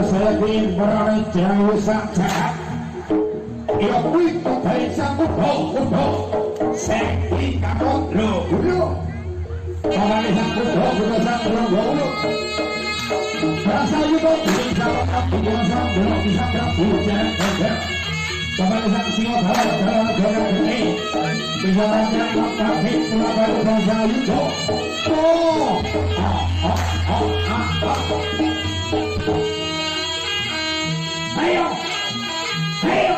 Saya ingin berani jauh saja. Ia itu dari sang kudo, seki kamu dulu. Kalau sang kudo sang dulu. Rasa juga bisa aku biasa belum bisa berpujian saja. Kalau sang singo dalam ini bisa menjadi kaki pulau rasa juga. Ayo, ayo.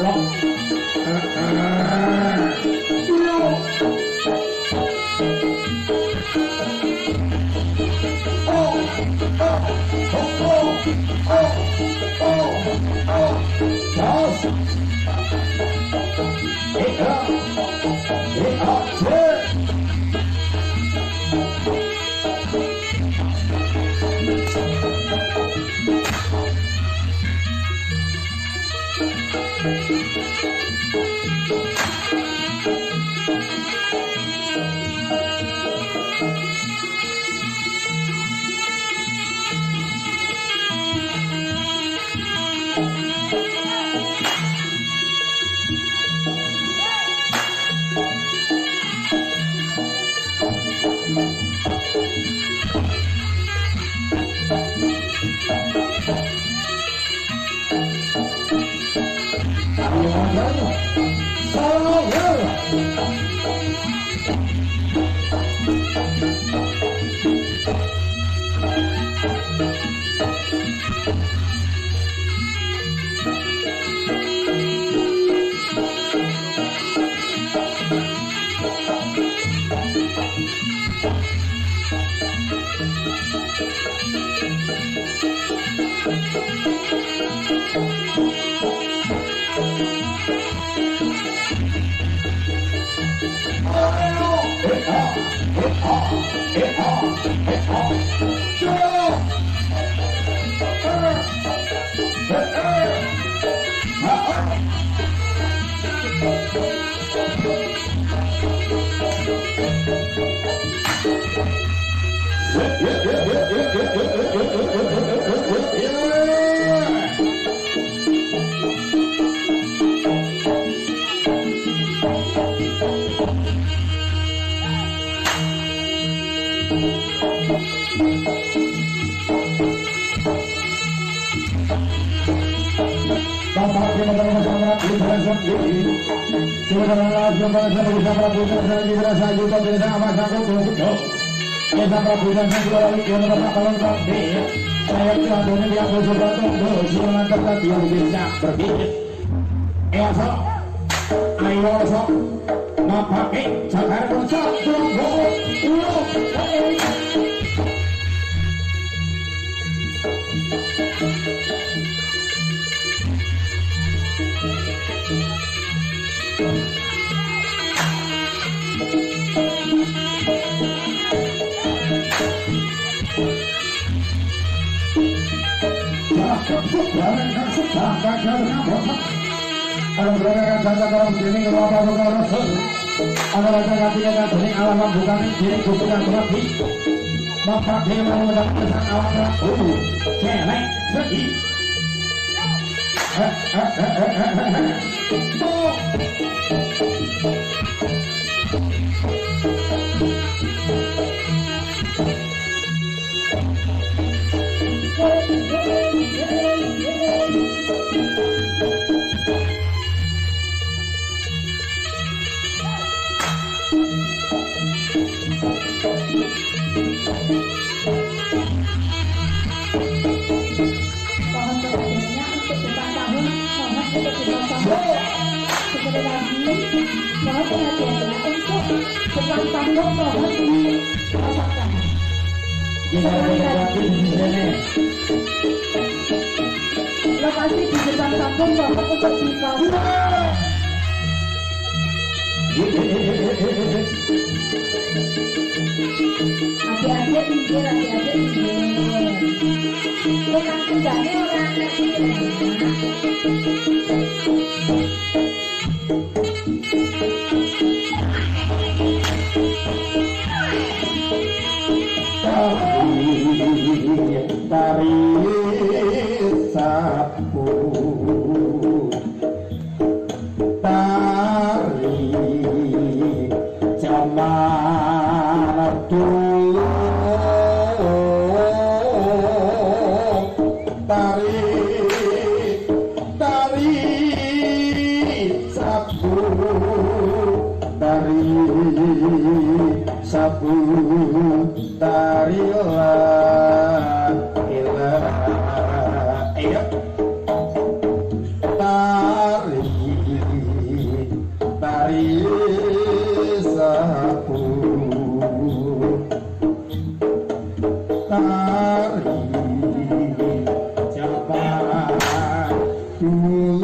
Lock. Jangan kasih di depan kampung bapak untuk dikasih. Adik-adik pinggir, adik-adik pinggir. Bukan kendali orang kecil. Tari sapu, tari zaman dulu, tari sapu, tari sapu, tarilah tari sapu, tari zaman dulu,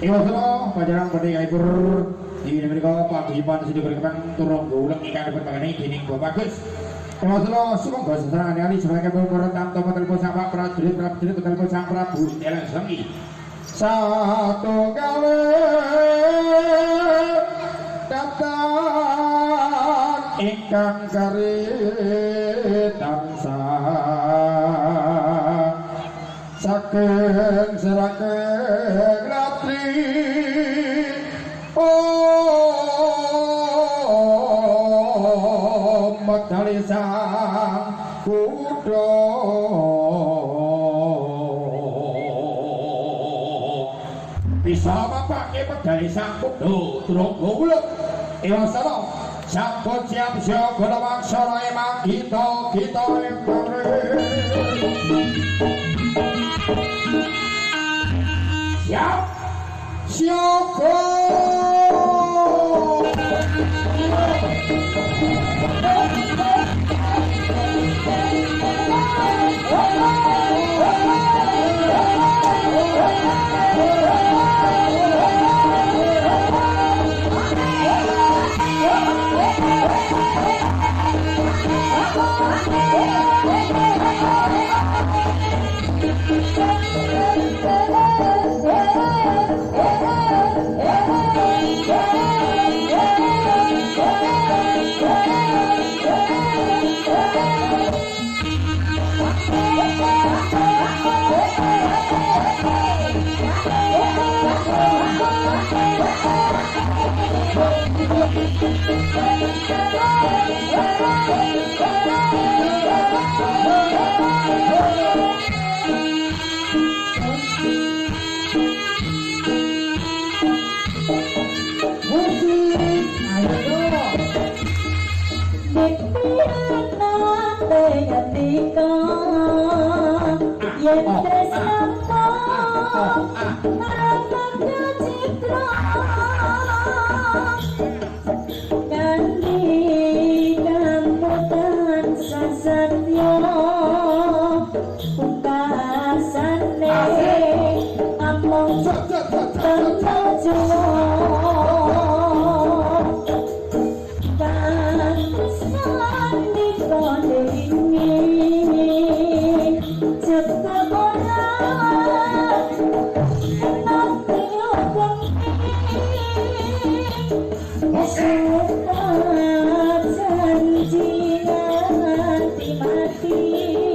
Iwasana pajarang pada ikur di mereka paguyuban sudah berkembang turun gulung ikan dapat mengenai dening bagus. Iwasana semoga sesaran ali sebagai berkoran tam tomat telepon sama prajurit telepon sang prabu jalan sengi. Satu gawe datang ingkang kari tansah saking seraking ratri medali sang kuda bisa mapake medali sang kuda turun gulung iwasana sampun siap siaga laksana emang kita siap siaga janji nanti mati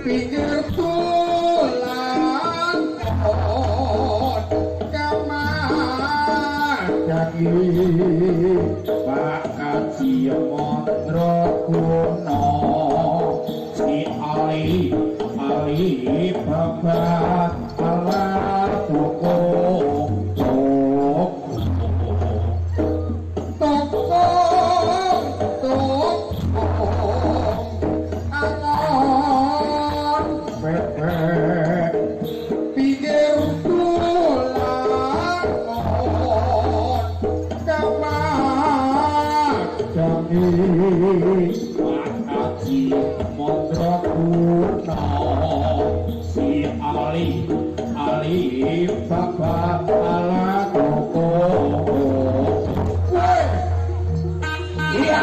pinggir tuh babat alat hukum angon bebek pikir tulang kapan jangi makaji mondro kuno si ali babat alat hukum iya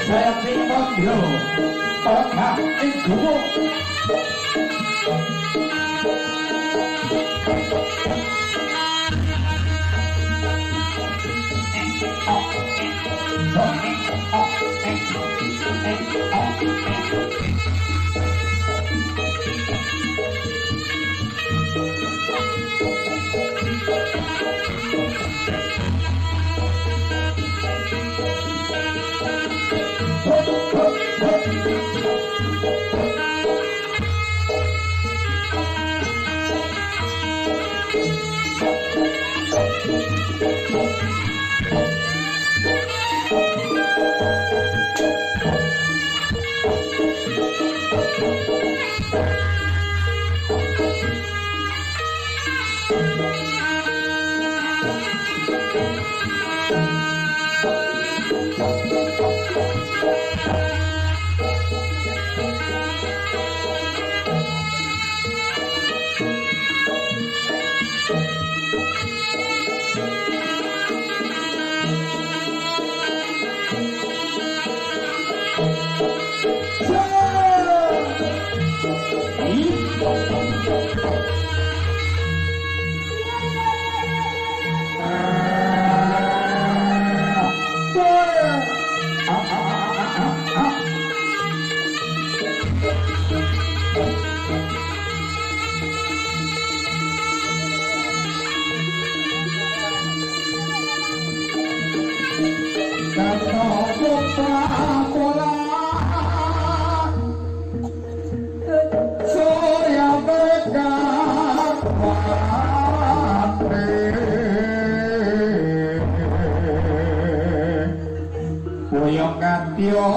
saya timbang yo otak itu madya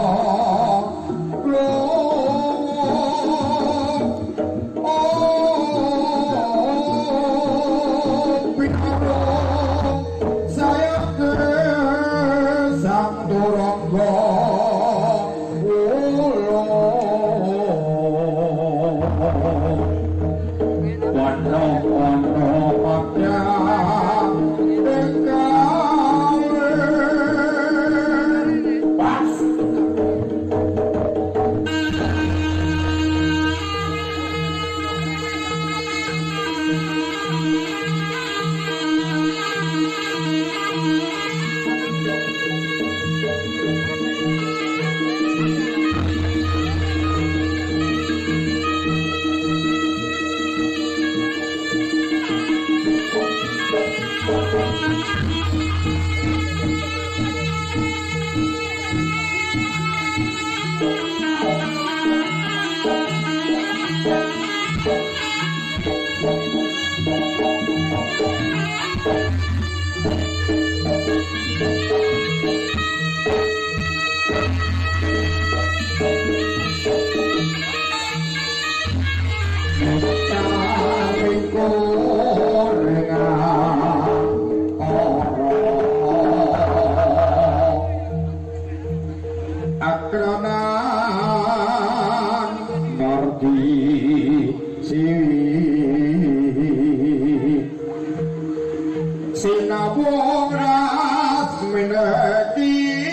sinabung ras menekitu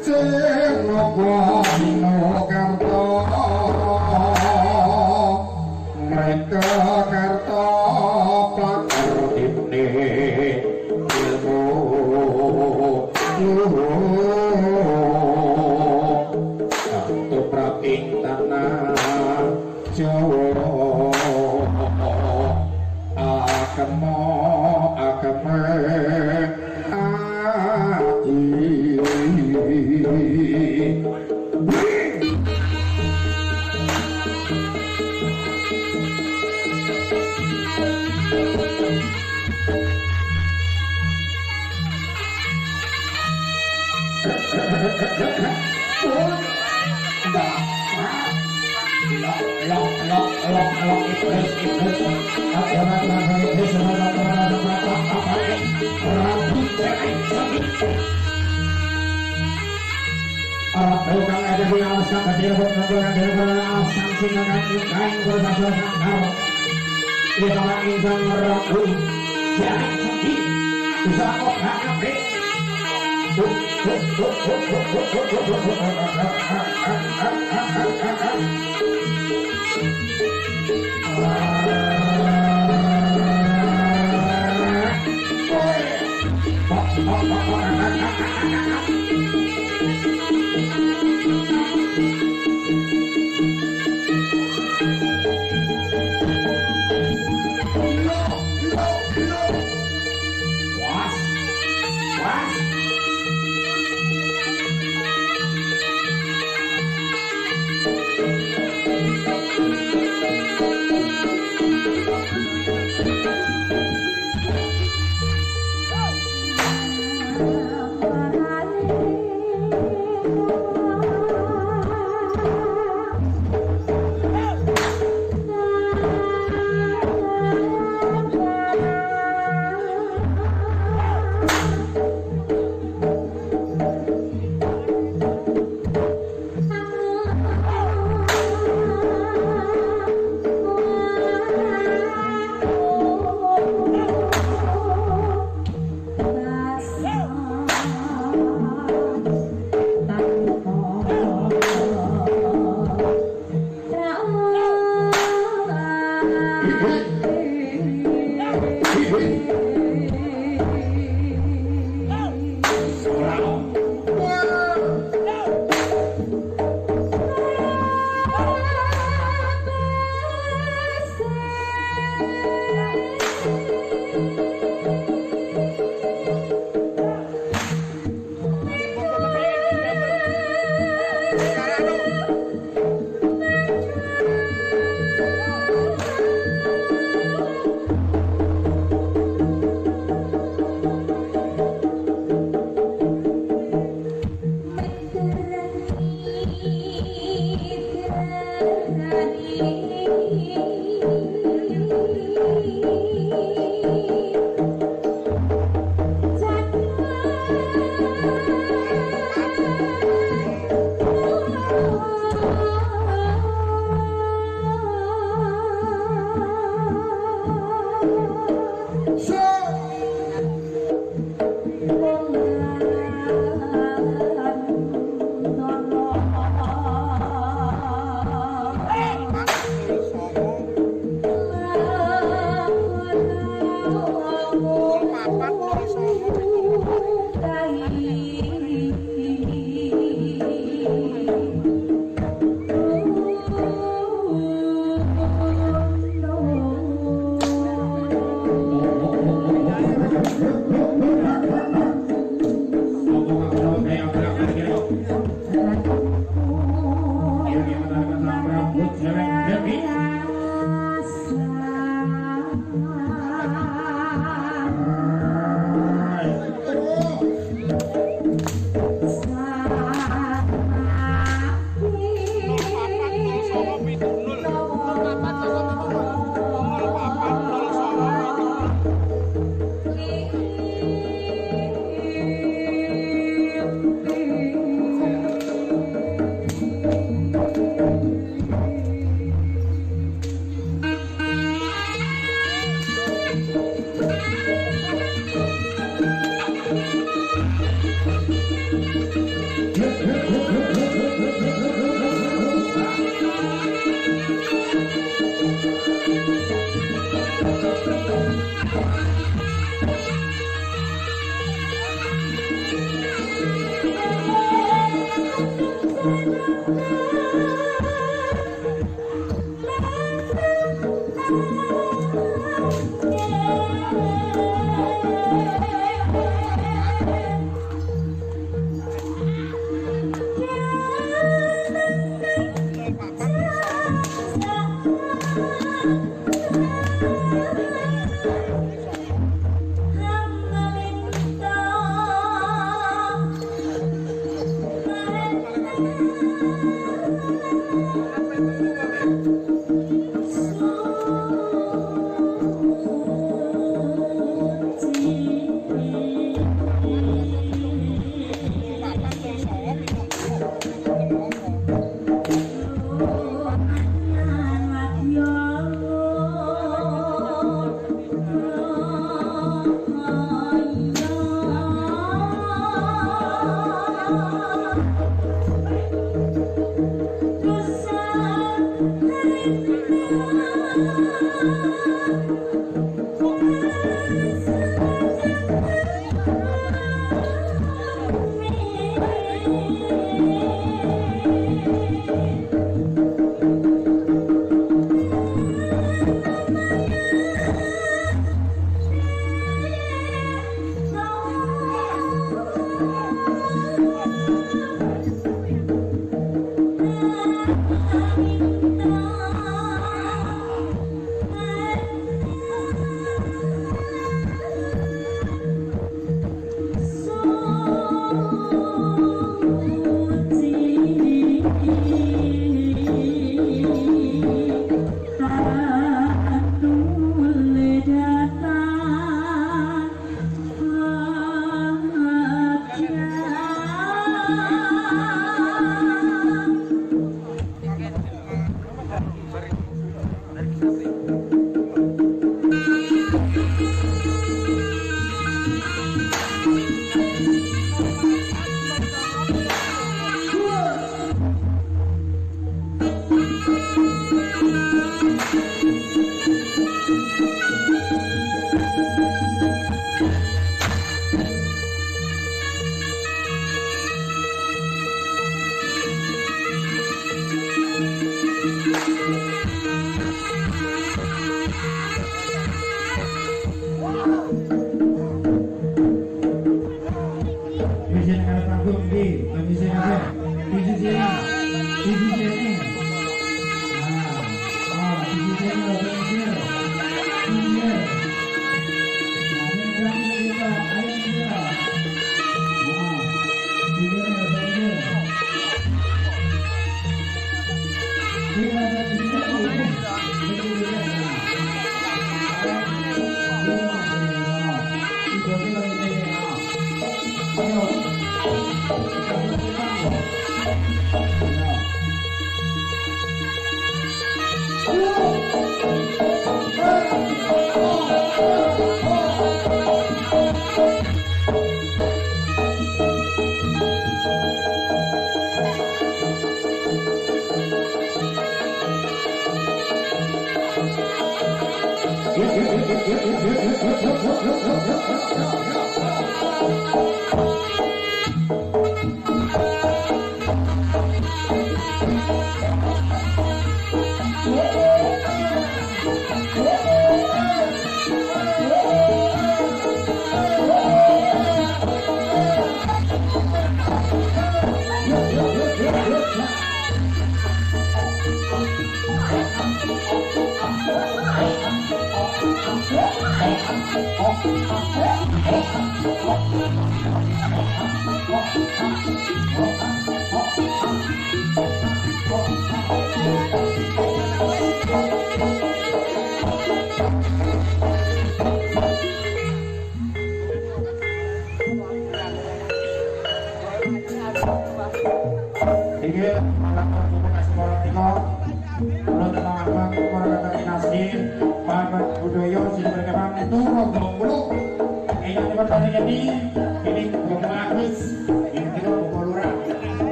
sing ngono karto mereka karto pakar ibne ilmu satu praping tanah Jawa agama Bukan ada di awasan kecil bukan dari awasan sinakan kain bersasuan sangkar di kamar insan meraku jangan sedih bisa kok ngapain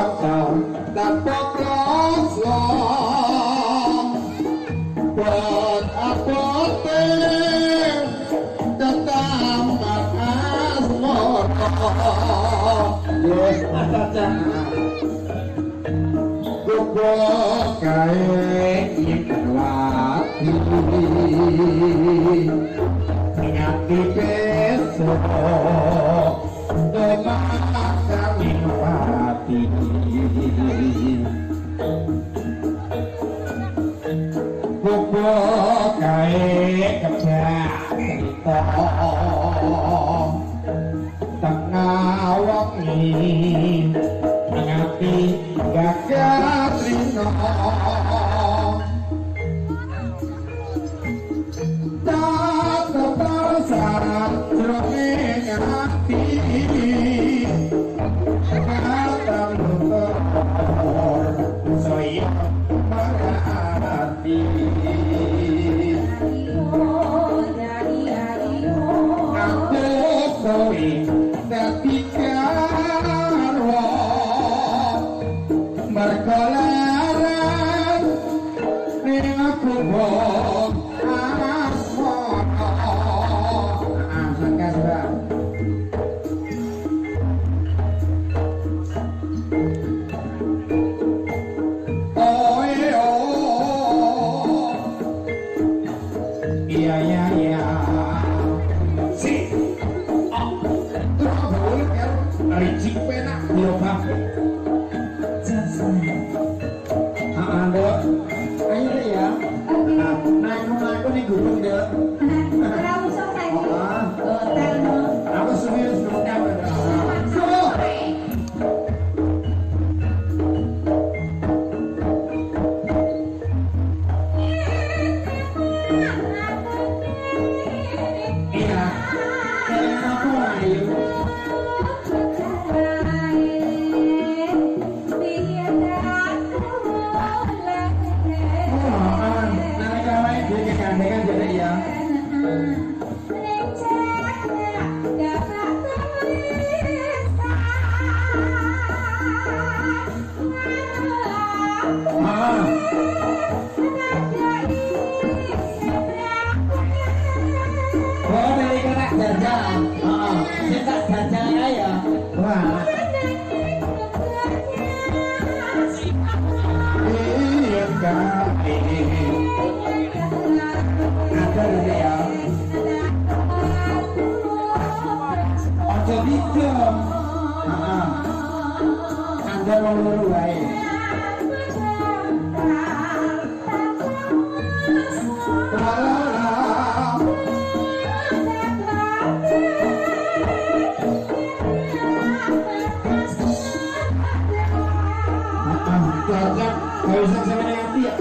kacau dapat loslong buat apotek ketampak asmoro yes ada gubuk kae ikhwati ngati besok demak kami pati gubuk kae kejak cerita tengah wangi ngati gagah trino tak tersarat jroning ati kata luhur saya merhati aku kowe dadi karwa mergo laras ning aku wong asmara angkat bang iya iya iya si terus boleh ya ricik penak nyoba Ando, ayo deh ya. Naik rumah aku nih gunung deh. Kamu sok naik hotel. Aku serius belum iya, kalian aku ayo. Gandengan jadi ya. Oh, dari kena jajan. Kita jajan aja. Wah. Iya kan. Ada ya. Ojo didom. Anda mau luru wae. Jajak, gak usah sama hati ya.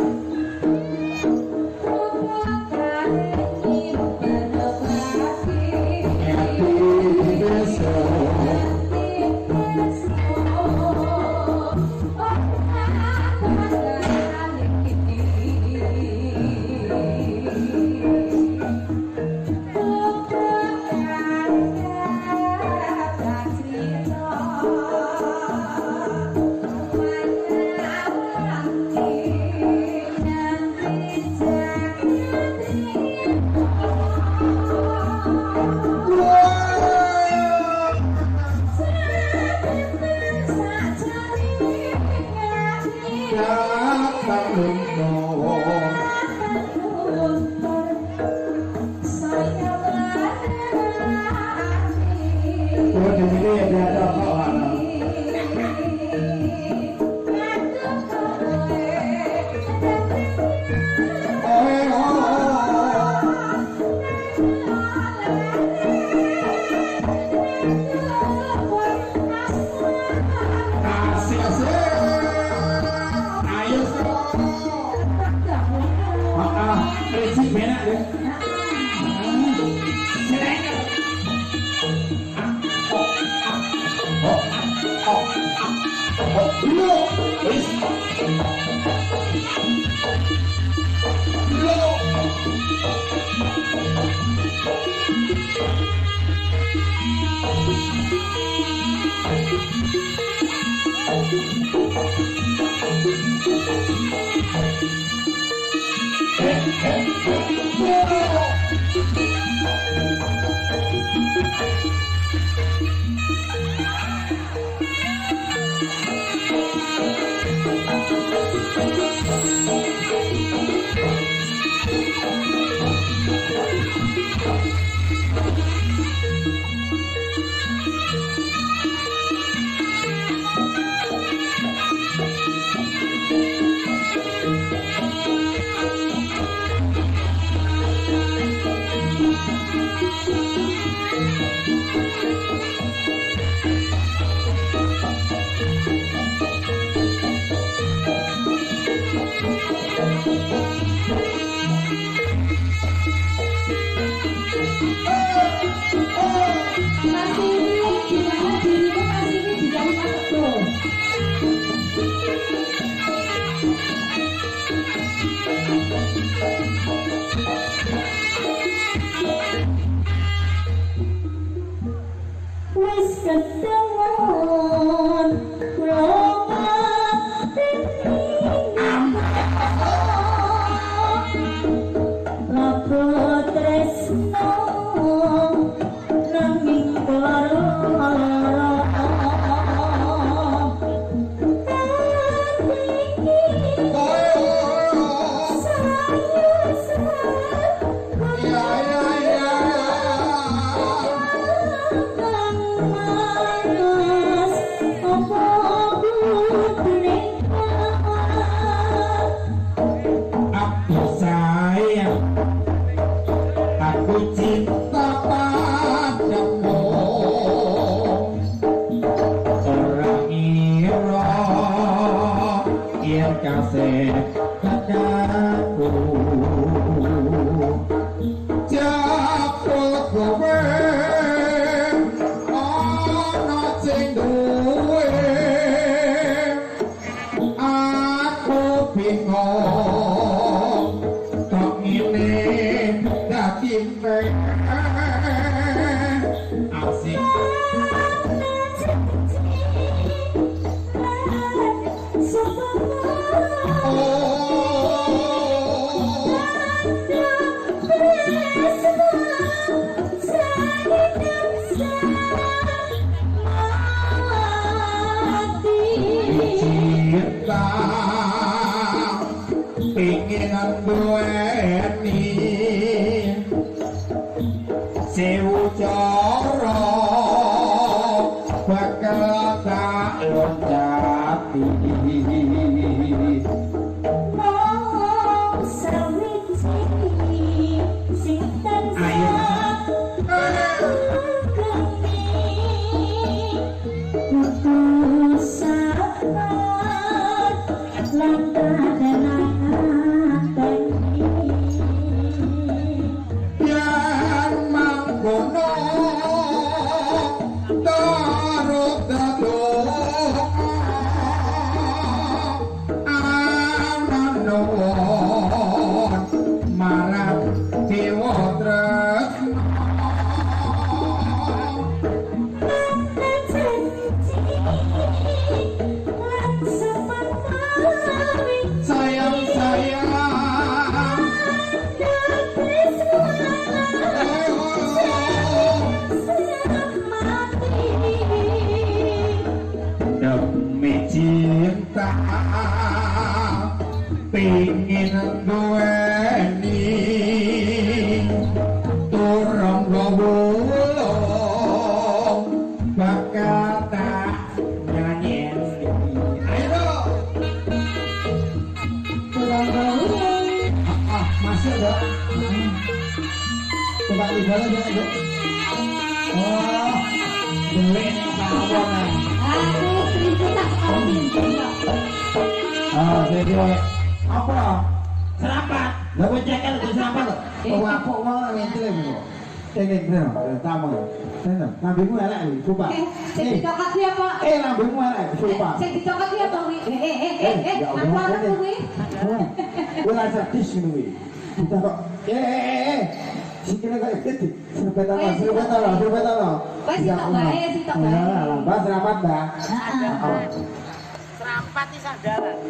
pati sandaran.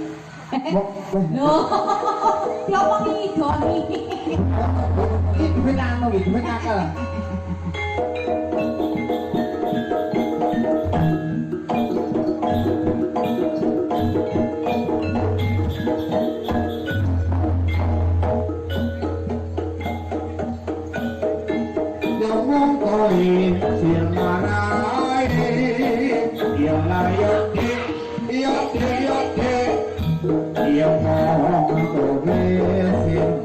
Loh, dia omong idoni. Ini duit anu iki, duit akal. Ngomong kowe sing marai, yo layo yo ngomong kowe sing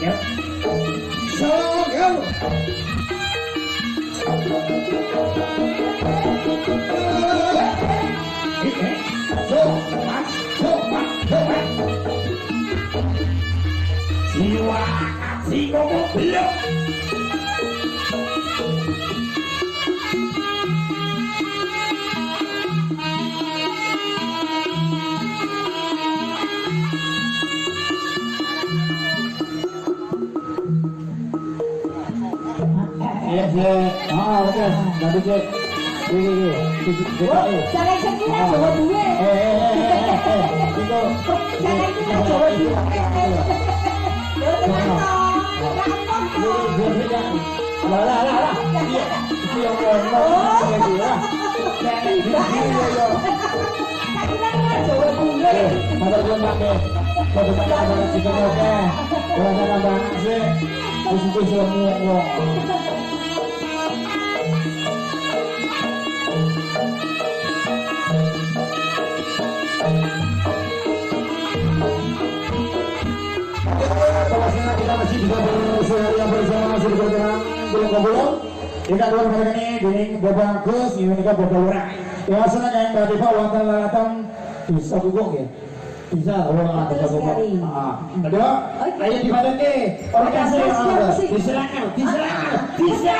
Ya. So, go. Jiwa kasih ngomong belum. Oke. Jadi cek. Ini. Jangan sekira Jawa duwe. Itu. Jangan kira Jawa duwe. Yo tenan to. Lah. Iya. Iya ngomong ya. Sakira Jawa duwe. Ada belum pakai. Kalau pakai ada juga oke. Kalau ada banget sih. Itu semua. Bahwasanya kita masih bisa berseharian bersama surga dengan belum kita luar kali ini dengan bagus ini kita berdoa ya sana yang tadi Pak wonten lalatan bisa gugung ya bisa orang bisa gugung ada ayo di mana nih orang kasih diserahkan Bisa.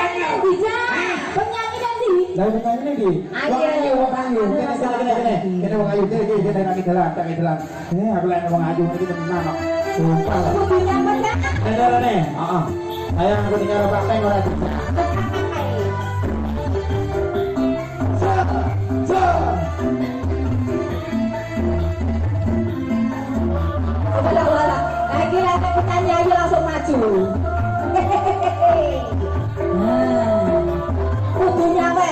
Penyanyi nanti. lalu penyanyi lagi wong ayu kita wong ayu kita kami dalam aku lain wong ayu ini teman sumpah Kudunya apa ya? ada nih saya aku tinggal praktek orang Lagi ada kita nyanyi langsung maju. Kudunya apa?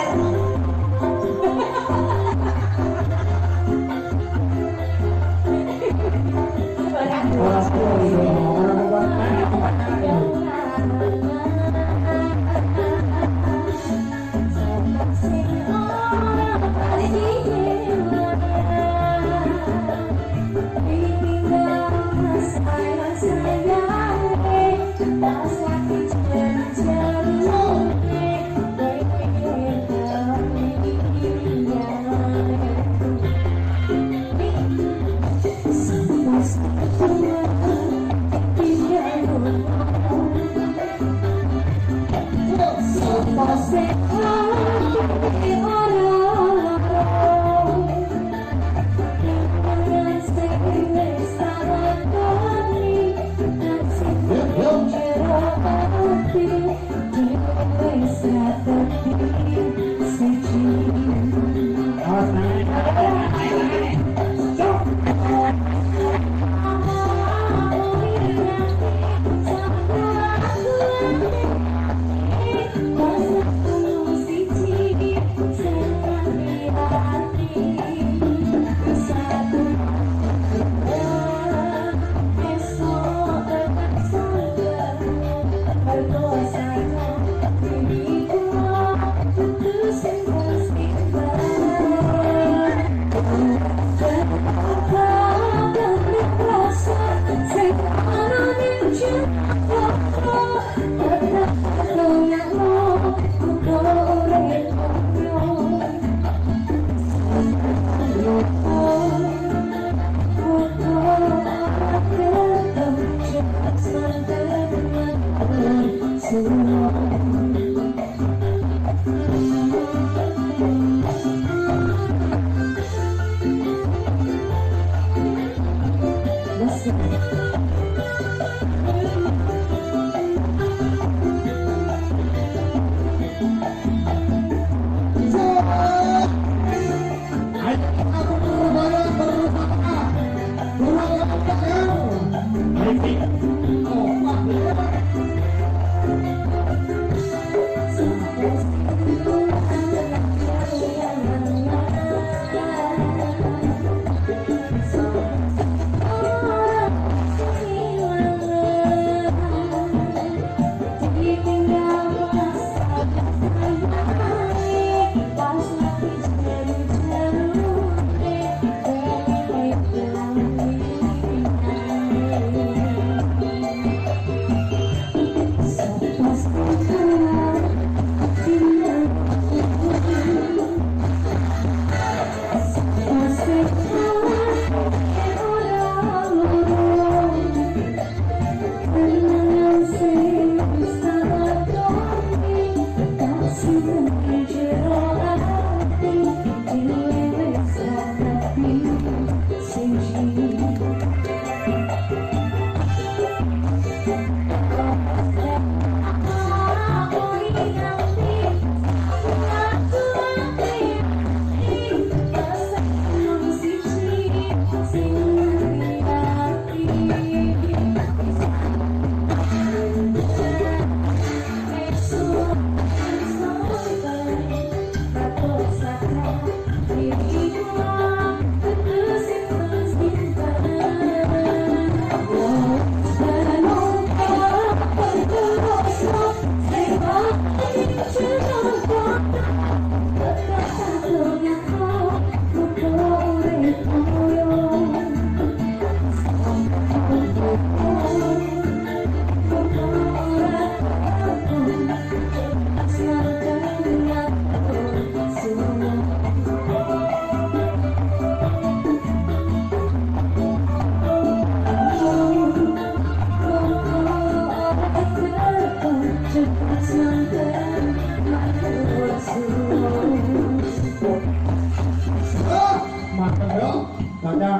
makan dong. Baca.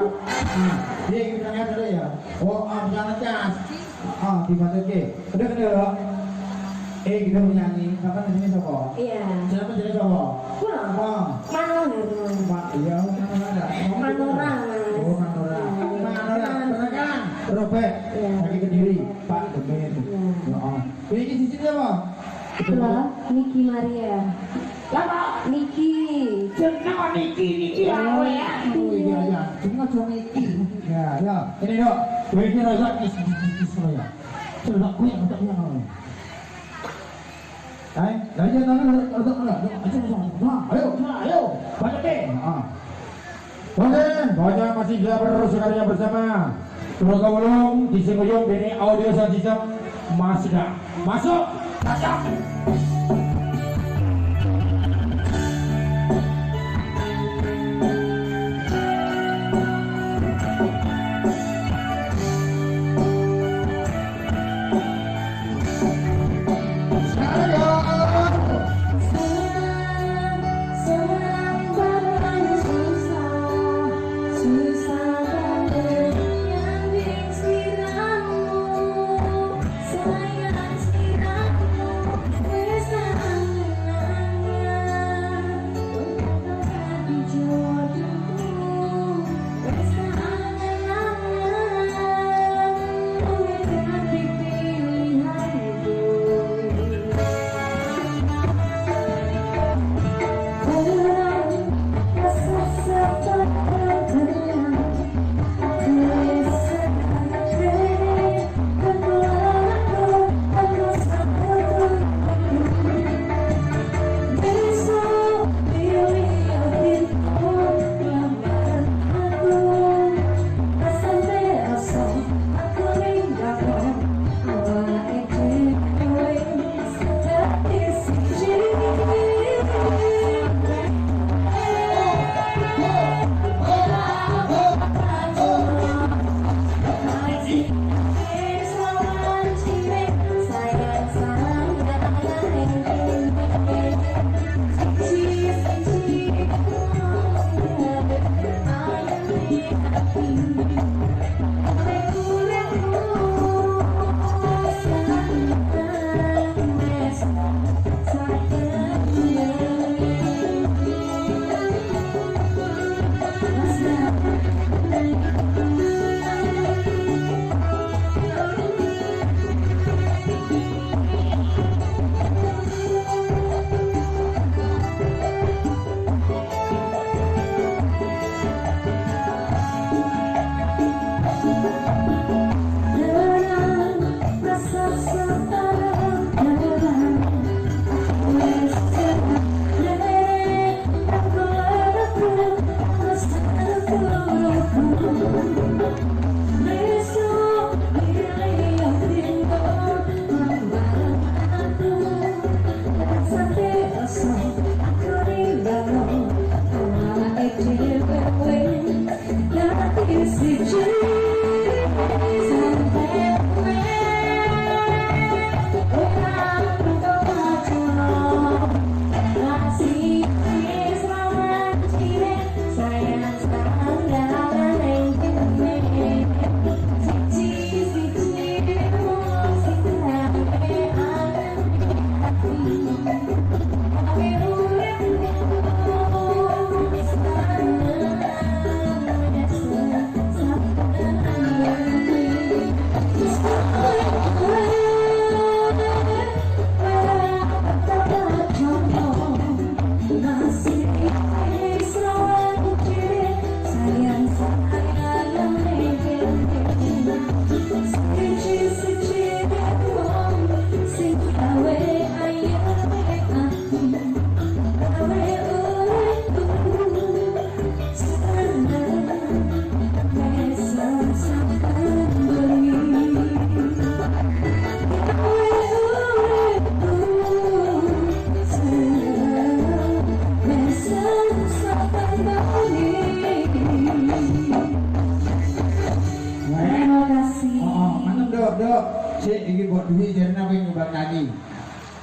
Nah, dia kita lihat dulu ya. Oh, jangan cas. Dibantu ke. Kedua. Kita menyanyi. Kapan di sini siapa? Iya. Siapa jadi siapa? Kurang. Manora. Iya, Manora. Manora. Oh, Manora. Perkenalkan. Robert. Lagi Kediri. Pak Demet. Ini di sini apa? Itulah Niki Maria. Lama Niki. jeneng Niki apa ya? Oh iya ya, cuma Niki. Ya, ini dok. Ini rasa kis ya. Coba aku yang tak yang. Ayo, banyak deh. Oke, banyak masih bisa berus karya bersama. Turun kawulung di Singuyung ini audio sound system masih dah masuk. Masuk.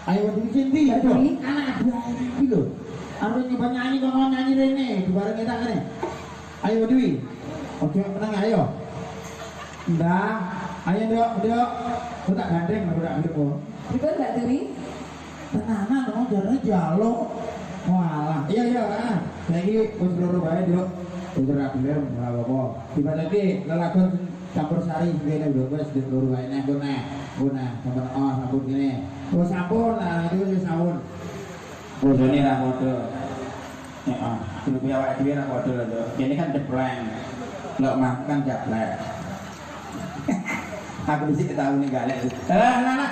Ayo waktu Cinti ya dong, anak dua ini loh. Aku nyoba nyanyi, kau nyanyi Rene, bareng kita kan? Ayo Dwi. Oke, menang ayo. Ndak. Ayo Dok, Dok. Kok tak gandeng udah aduk. Betul Mbak Dewi? Tenanan dong, jarane jalo. Walah, iya iya ah. Saiki wis loro bae, Dok. Wis ora gelem ora apa-apa. Dibandingke lelagon campur sari ngene lho wis loro bae nek nek. Guna sampun sampun kene. Oh sampun lah itu wis sampun. Bojone ra padha. Heeh, kudu piye awake dhewe ra padha lho, Dok. Kene kan depleng. Lek makan jablek. Aku mesti ketahui nih galak. Nah,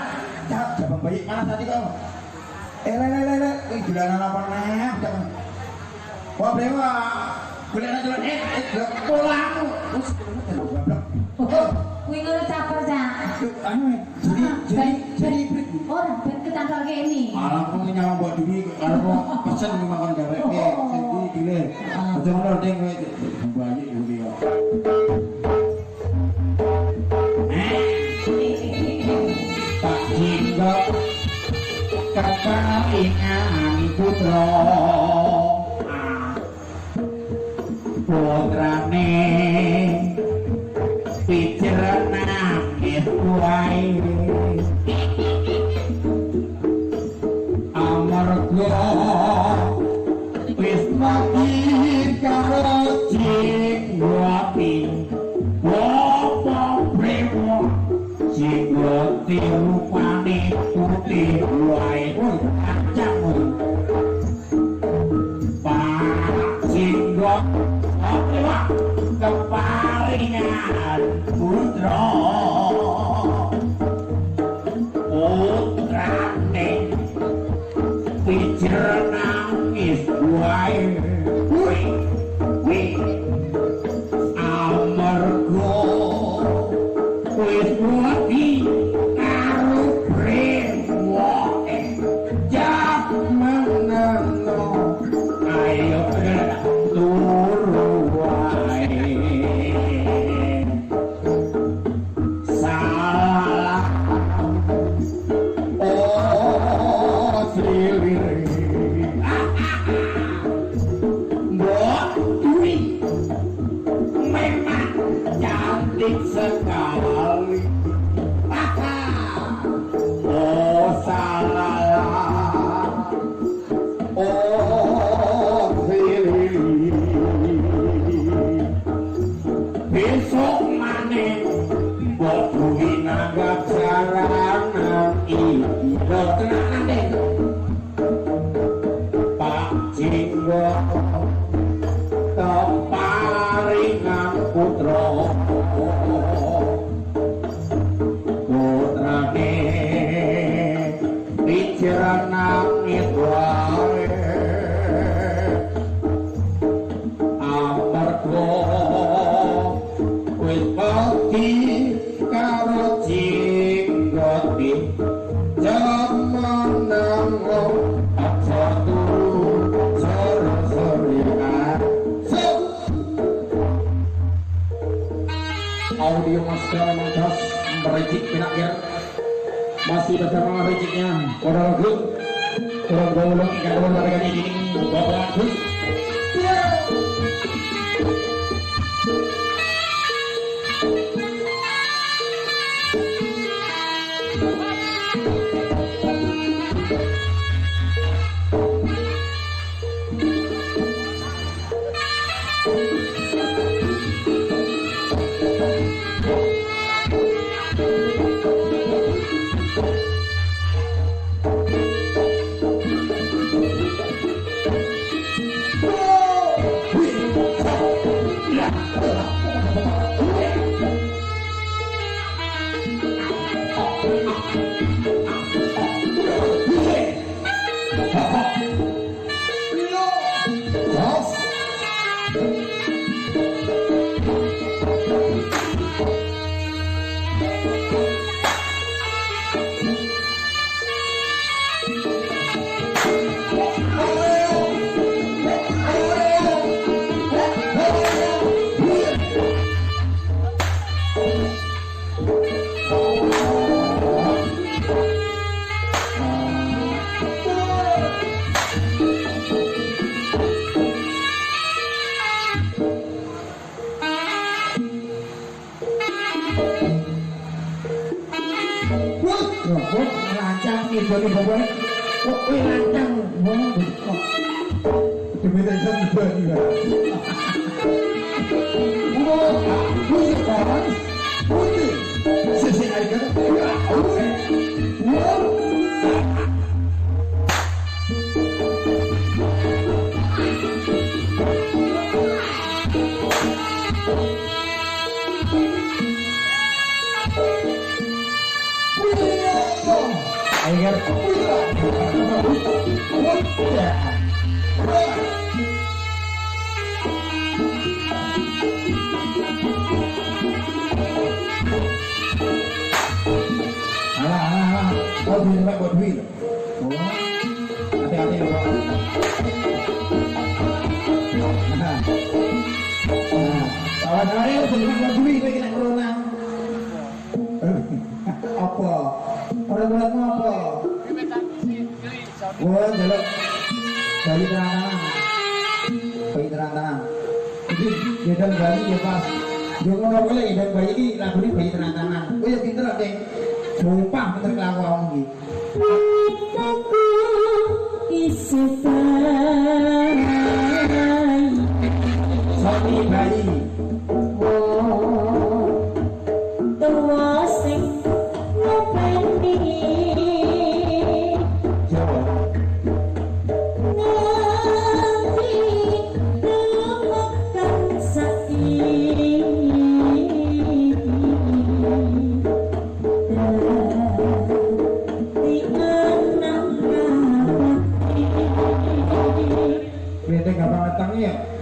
cabang bayi mana tadi kau? Le, gila apa nih? Wah brewa, gula jalan pulang. Terus Oh, kuwi ngono caper Cak. Anu, jadi Orang ben ketangkal kene. Alah kok nyawa mbok Dewi karo pesen makan garek ke. Sing gile. Aja ngono ding kowe bayi iki yo. Tak hingga keparingan putra putrane picerna wae amarga wis mati karo jingwati apa brewo jingwati rupane putih wae kacang pak jinggot keparingan putra putrane pijer nangis wae amarga wis mati karo brewoke jamanano ayo turu wae salah cantik sekali. Oh salah, oh Lili. Besok manen, buat bumi nanggap jalanan ini dokteran Pak Jinggo. Keparingan putra putrane pikiran nangis wae amarga wis mati karo jinggoti jaman nanggo aja turu sore-sorean. Audio Master Mantas mericik pinakhir masih bersama riciknya orang lagu orang golong ikan golong warga ini bapak Gus. Joni Bapak. Kok kowe lancang ngomong kok. Demi tenan Joni Bapak. Kuwi kan. Kuwi. Sesi aja. Agar kau bisa buat duit. Hati-hati loh. Kawan saya bisa buat duit lagi nak corona. Apa? Orang-orang apa? Wah, jaluk bayi terang-terang. Bayi terang-terang. Jadi, dia dan bayi ya pas. Dia ngomong boleh dan bayi ini lagu ini bayi terang-terang. Oh ya pinter deh. Sumpah pinter kelawang gitu. Sopi bayi.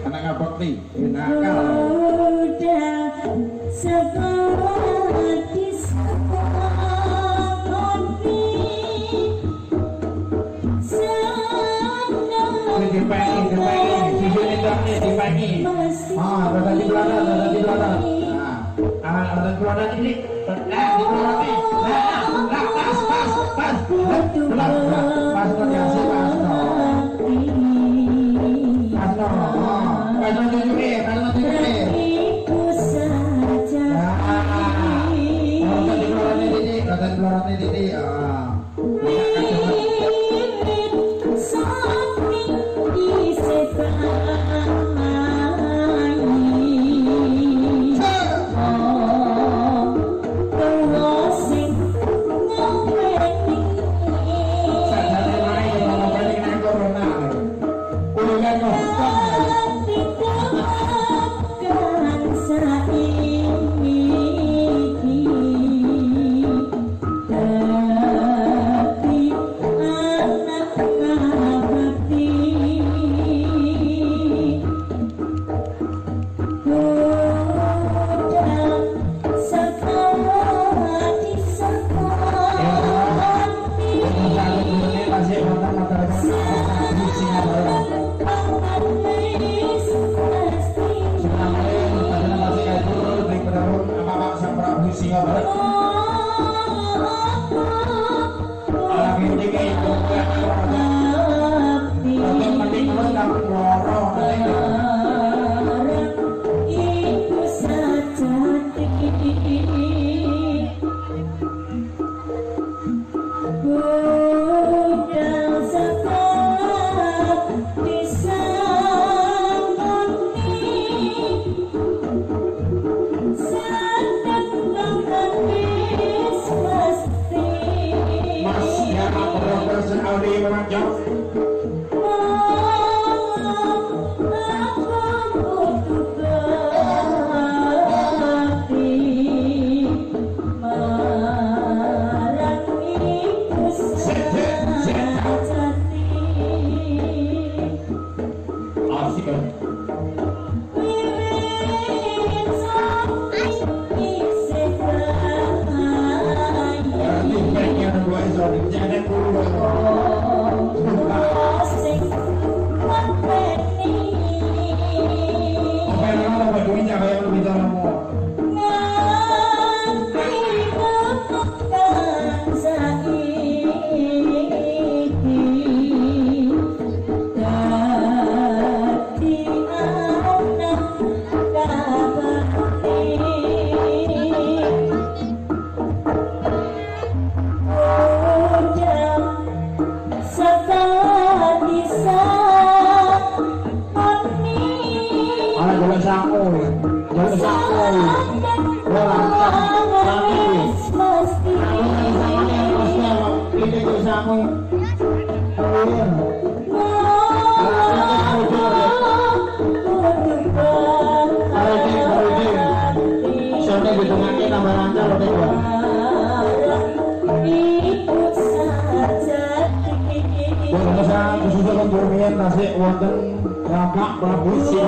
Anak bakti, nakal. Dipagi. Ah, ada di belakang, ada di belakang. Nah, ada di belakang ini. Di belakang ini. Pas. Pas tadi hasil pas. Kalau Ala jalan sangu. Jalan sangu. Bola lagi. Ini jalan sangu. Soalnya hitungannya nambah lancar loh deh. Pemirsa kesusahan bermain nasi wonten kakak prabusi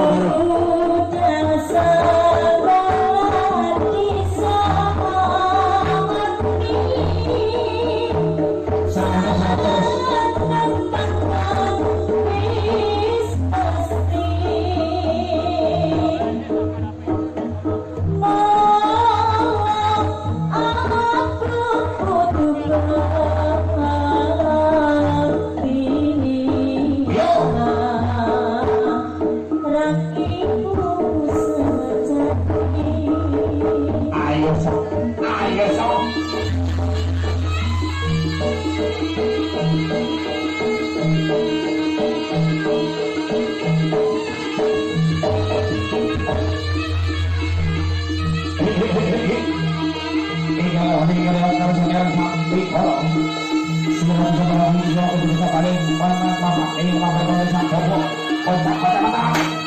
paling mana mama ini mama sang bobo kontak